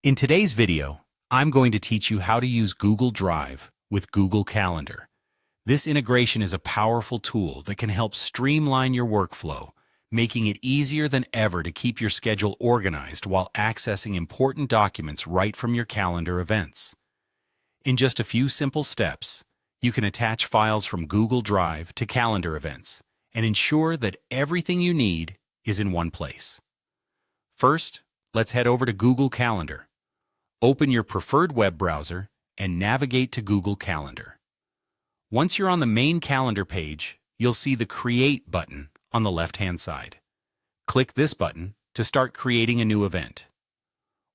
In today's video, I'm going to teach you how to use Google Drive with Google Calendar. This integration is a powerful tool that can help streamline your workflow, making it easier than ever to keep your schedule organized while accessing important documents right from your calendar events. In just a few simple steps, you can attach files from Google Drive to calendar events and ensure that everything you need is in one place. First, let's head over to Google Calendar. Open your preferred web browser and navigate to Google Calendar. Once you're on the main calendar page, you'll see the Create button on the left-hand side. Click this button to start creating a new event.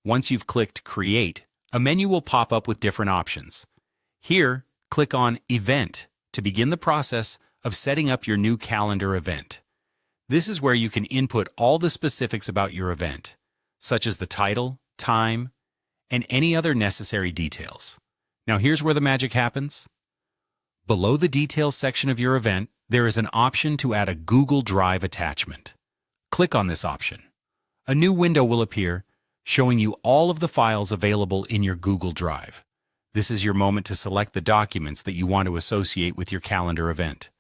Once you've clicked Create, a menu will pop up with different options. Here, click on Event to begin the process of setting up your new calendar event. This is where you can input all the specifics about your event, such as the title, time, and any other necessary details. Now here's where the magic happens. Below the Details section of your event, there is an option to add a Google Drive attachment. Click on this option. A new window will appear, showing you all of the files available in your Google Drive. This is your moment to select the documents that you want to associate with your calendar event.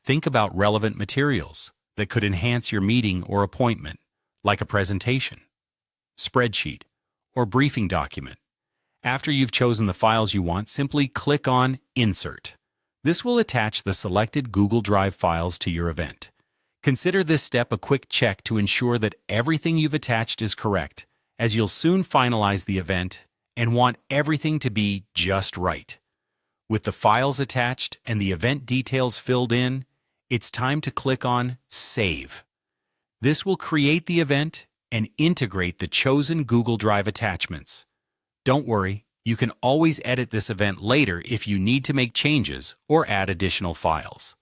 Think about relevant materials that could enhance your meeting or appointment, like a presentation, spreadsheet, or briefing document. After you've chosen the files you want, simply click on Insert. This will attach the selected Google Drive files to your event. Consider this step a quick check to ensure that everything you've attached is correct, as you'll soon finalize the event and want everything to be just right. With the files attached and the event details filled in, it's time to click on Save. This will create the event and integrate the chosen Google Drive attachments. Don't worry, you can always edit this event later if you need to make changes or add additional files.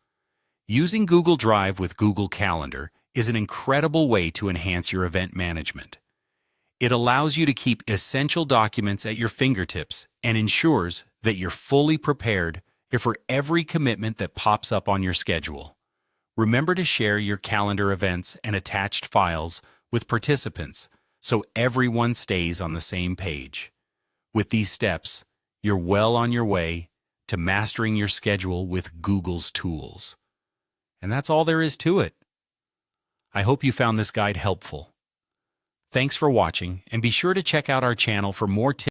Using Google Drive with Google Calendar is an incredible way to enhance your event management. It allows you to keep essential documents at your fingertips and ensures that you're fully prepared for every commitment that pops up on your schedule. Remember to share your calendar events and attached files with participants so everyone stays on the same page. With these steps, you're well on your way to mastering your schedule with Google's tools. And that's all there is to it. I hope you found this guide helpful. Thanks for watching, and be sure to check out our channel for more tips